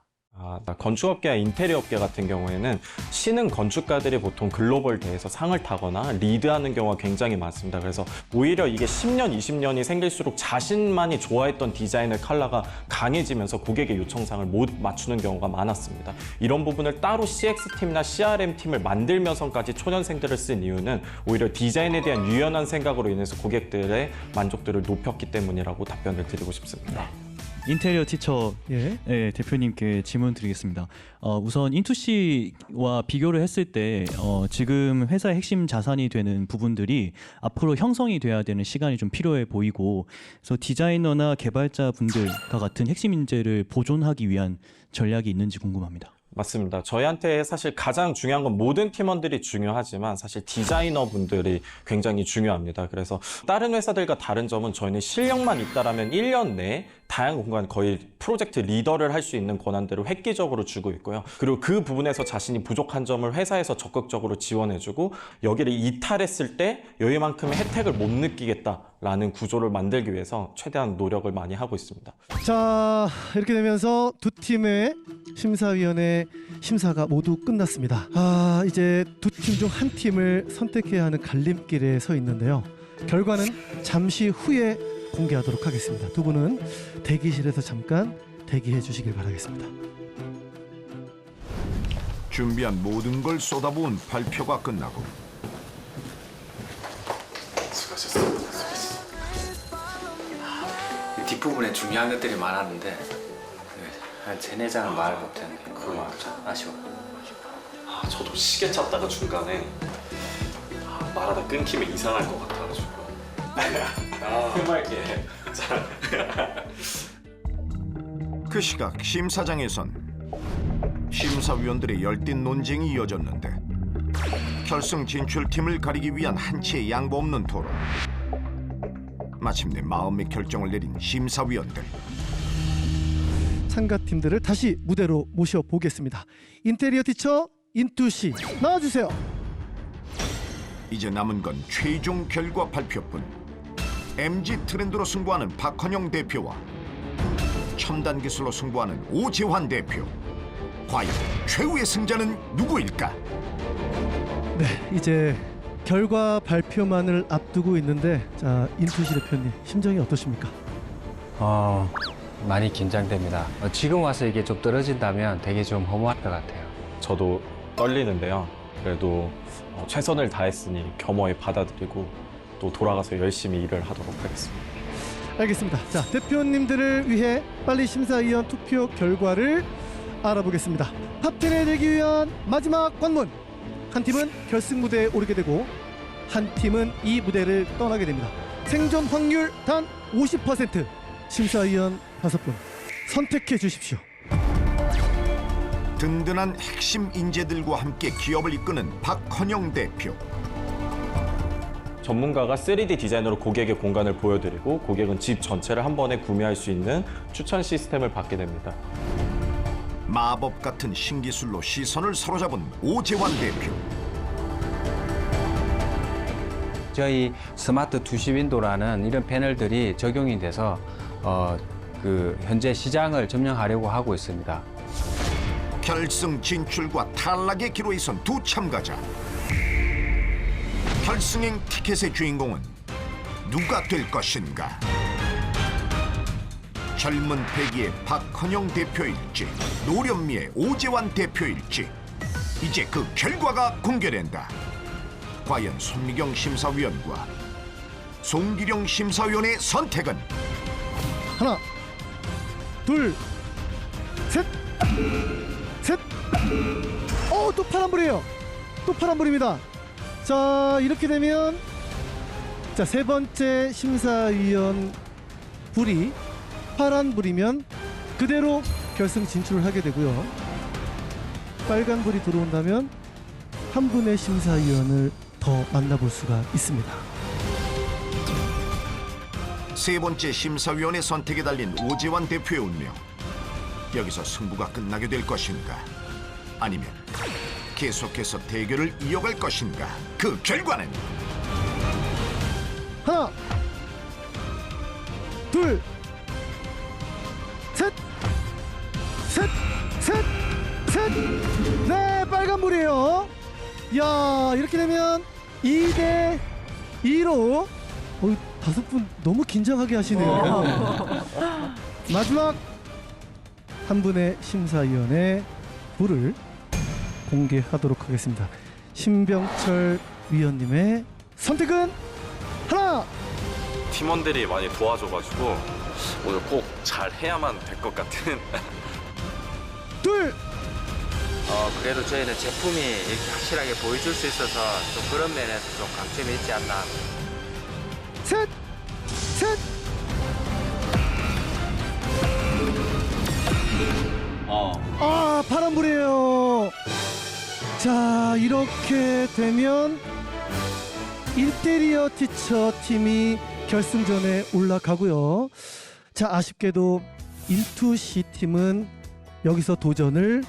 건축업계와 인테리어업계 같은 경우에는 신흥 건축가들이 보통 글로벌 대회에서 상을 타거나 리드하는 경우가 굉장히 많습니다. 그래서 오히려 이게 10년, 20년이 생길수록 자신만이 좋아했던 디자인의 컬러가 강해지면서 고객의 요청사항을 못 맞추는 경우가 많았습니다. 이런 부분을 따로 CX팀이나 CRM팀을 만들면서까지 초년생들을 쓴 이유는 오히려 디자인에 대한 유연한 생각으로 인해서 고객들의 만족도를 높였기 때문이라고 답변을 드리고 싶습니다. 인테리어 티처 대표님께 질문 드리겠습니다. 우선 인투시와 비교를 했을 때 지금 회사의 핵심 자산이 되는 부분들이 앞으로 형성이 돼야 되는 시간이 좀 필요해 보이고, 그래서 디자이너나 개발자 분들과 같은 핵심 인재를 보존하기 위한 전략이 있는지 궁금합니다. 맞습니다. 저희한테 사실 가장 중요한 건 모든 팀원들이 중요하지만 사실 디자이너 분들이 굉장히 중요합니다. 그래서 다른 회사들과 다른 점은 저희는 실력만 있다라면 1년 내에 다양한 공간, 거의 프로젝트 리더를 할 수 있는 권한들을 획기적으로 주고 있고요. 그리고 그 부분에서 자신이 부족한 점을 회사에서 적극적으로 지원해주고 여기를 이탈했을 때 여기만큼의 혜택을 못 느끼겠다라는 구조를 만들기 위해서 최대한 노력을 많이 하고 있습니다. 자, 이렇게 되면서 두 팀의 심사위원회 심사가 모두 끝났습니다. 이제 두 팀 중 한 팀을 선택해야 하는 갈림길에 서 있는데요. 결과는 잠시 후에 공개하도록 하겠습니다. 두 분은 대기실에서 잠깐 대기해 주시길 바라겠습니다. 준비한 모든 걸 쏟아부은 발표가 끝나고 뒷부분에 중요한 것들이 많았는데 한 3-4장은 말 못했는데 그거 아쉬워. 저도 시계 찾다가 중간에 말하다 끊기면 이상할 것 같아가지고 해맑게 그 시각 심사장에선 심사위원들의 열띤 논쟁이 이어졌는데 결승 진출팀을 가리기 위한 한치의 양보 없는 토론. 마침내 마음의 결정을 내린 심사위원들. 참가팀들을 다시 무대로 모셔보겠습니다. 인테리어 티처 인투씨 나와주세요. 이제 남은 건 최종 결과 발표뿐. MG 트렌드로 승부하는 박헌영 대표와 첨단 기술로 승부하는 오재환 대표. 과연 최후의 승자는 누구일까? 네, 이제 결과 발표만을 앞두고 있는데, 자, 인투씨 대표님 심정이 어떠십니까? 많이 긴장됩니다. 지금 와서 이게 좀 떨어진다면 되게 좀 허무할 것 같아요. 저도 떨리는데요. 그래도 최선을 다했으니 겸허히 받아들이고 또 돌아가서 열심히 일을 하도록 하겠습니다. 알겠습니다. 자, 대표님들을 위해 빨리 심사위원 투표 결과를 알아보겠습니다. 탑10에 들기 위한 마지막 관문. 한 팀은 결승 무대에 오르게 되고 한 팀은 이 무대를 떠나게 됩니다. 생존 확률 단 50%. 심사위원 5분 선택해 주십시오. 든든한 핵심 인재들과 함께 기업을 이끄는 박헌영 대표. 전문가가 3D 디자인으로 고객의 공간을 보여드리고 고객은 집 전체를 한 번에 구매할 수 있는 추천 시스템을 받게 됩니다. 마법 같은 신기술로 시선을 사로잡은 오재환 대표. 저희 스마트 투시 윈도라는 이런 패널들이 적용이 돼서 현재 시장을 점령하려고 하고 있습니다. 결승 진출과 탈락의 기로에 선 두 참가자. 결승행 티켓의 주인공은 누가 될 것인가? 젊은 패기의 박헌영 대표일지 노련미의 오재환 대표일지 이제 그 결과가 공개된다. 과연 손미경 심사위원과 송기령 심사위원의 선택은? 하나, 둘, 셋, 셋. 또 파란불이에요. 또 파란불입니다. 자, 이렇게 되면 자, 세 번째 심사위원 불이 파란불이면 그대로 결승 진출을 하게 되고요. 빨간불이 들어온다면 한 분의 심사위원을 더 만나볼 수가 있습니다. 세 번째 심사위원의 선택에 달린 오재환 대표의 운명. 여기서 승부가 끝나게 될 것인가? 아니면 계속해서 대결을 이어갈 것인가? 그 결과는? 하나, 둘, 셋, 셋, 셋, 셋. 네, 빨간불이에요. 야, 이렇게 되면 2대2로 5분 너무 긴장하게 하시네요. 마지막 한 분의 심사위원의 불을 공개하도록 하겠습니다. 신병철 위원님의 선택은 하나. 팀원들이 많이 도와줘가지고 오늘 꼭 잘 해야만 될 것 같은. 둘. 그래도 저희는 제품이 이렇게 확실하게 보여줄 수 있어서 좀 그런 면에서 좀 강점이 있지 않나. 셋, 셋. 파란불이에요. 자, 이렇게 되면 인테리어 티처 팀이 결승전에 올라가고요. 자, 아쉽게도 인투시 팀은 여기서 도전을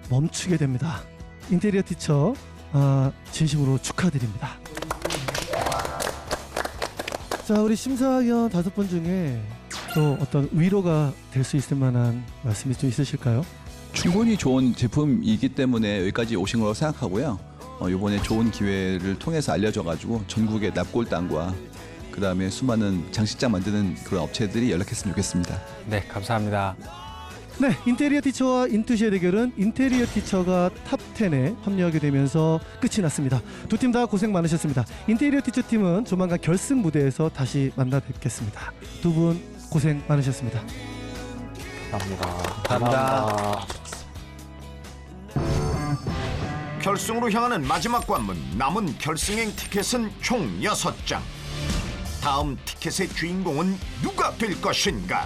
멈추게 됩니다. 인테리어 티처 진심으로 축하드립니다. 자, 우리 심사위원 5분 중에 또 어떤 위로가 될 수 있을 만한 말씀이 좀 있으실까요? 충분히 좋은 제품이기 때문에 여기까지 오신 거라고 생각하고요. 이번에 좋은 기회를 통해서 알려져가지고 전국의 납골당과 그 다음에 수많은 장식장 만드는 그런 업체들이 연락했으면 좋겠습니다. 네, 감사합니다. 네, 인테리어 티처와 인투시의 대결은 인테리어 티처가 탑 10에 합류하게 되면서 끝이 났습니다. 두 팀 다 고생 많으셨습니다. 인테리어 티처 팀은 조만간 결승 무대에서 다시 만나 뵙겠습니다. 두 분 고생 많으셨습니다. 감사합니다. 결승으로 향하는 마지막 관문, 남은 결승행 티켓은 총 6장. 다음 티켓의 주인공은 누가 될 것인가?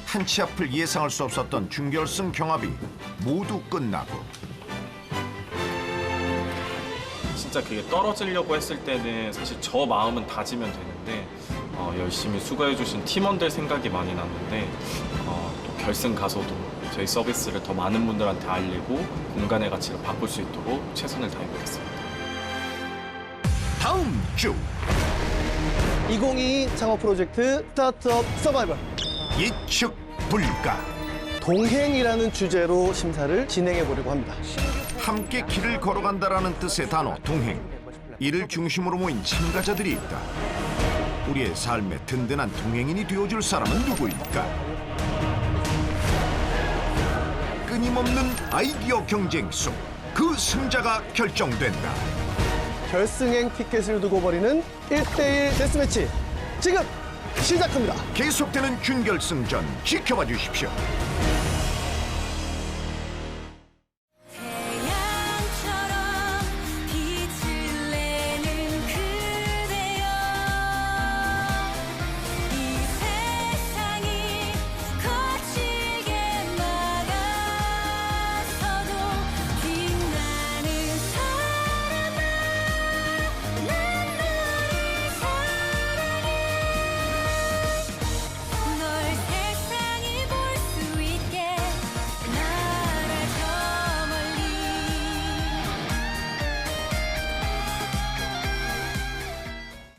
한치 앞을 예상할 수 없었던 준결승 경합이 모두 끝나고 진짜 그게 떨어지려고 했을 때는 사실 저 마음은 다지면 되는데 열심히 수고해주신 팀원들 생각이 많이 났는데 또 결승 가서도 저희 서비스를 더 많은 분들한테 알리고 공간의 가치를 바꿀 수 있도록 최선을 다해보겠습니다. 다음 주 2022 창업 프로젝트 스타트업 서바이벌 예측 불가 동행이라는 주제로 심사를 진행해 보려고 합니다. 함께 길을 걸어간다라는 뜻의 단어 동행. 이를 중심으로 모인 참가자들이 있다. 우리의 삶의 든든한 동행인이 되어줄 사람은 누구일까? 끊임없는 아이디어 경쟁 속 그 승자가 결정된다. 결승행 티켓을 두고 벌이는 1대1 데스매치 지금 시작합니다. 계속되는 준결승전 지켜봐 주십시오.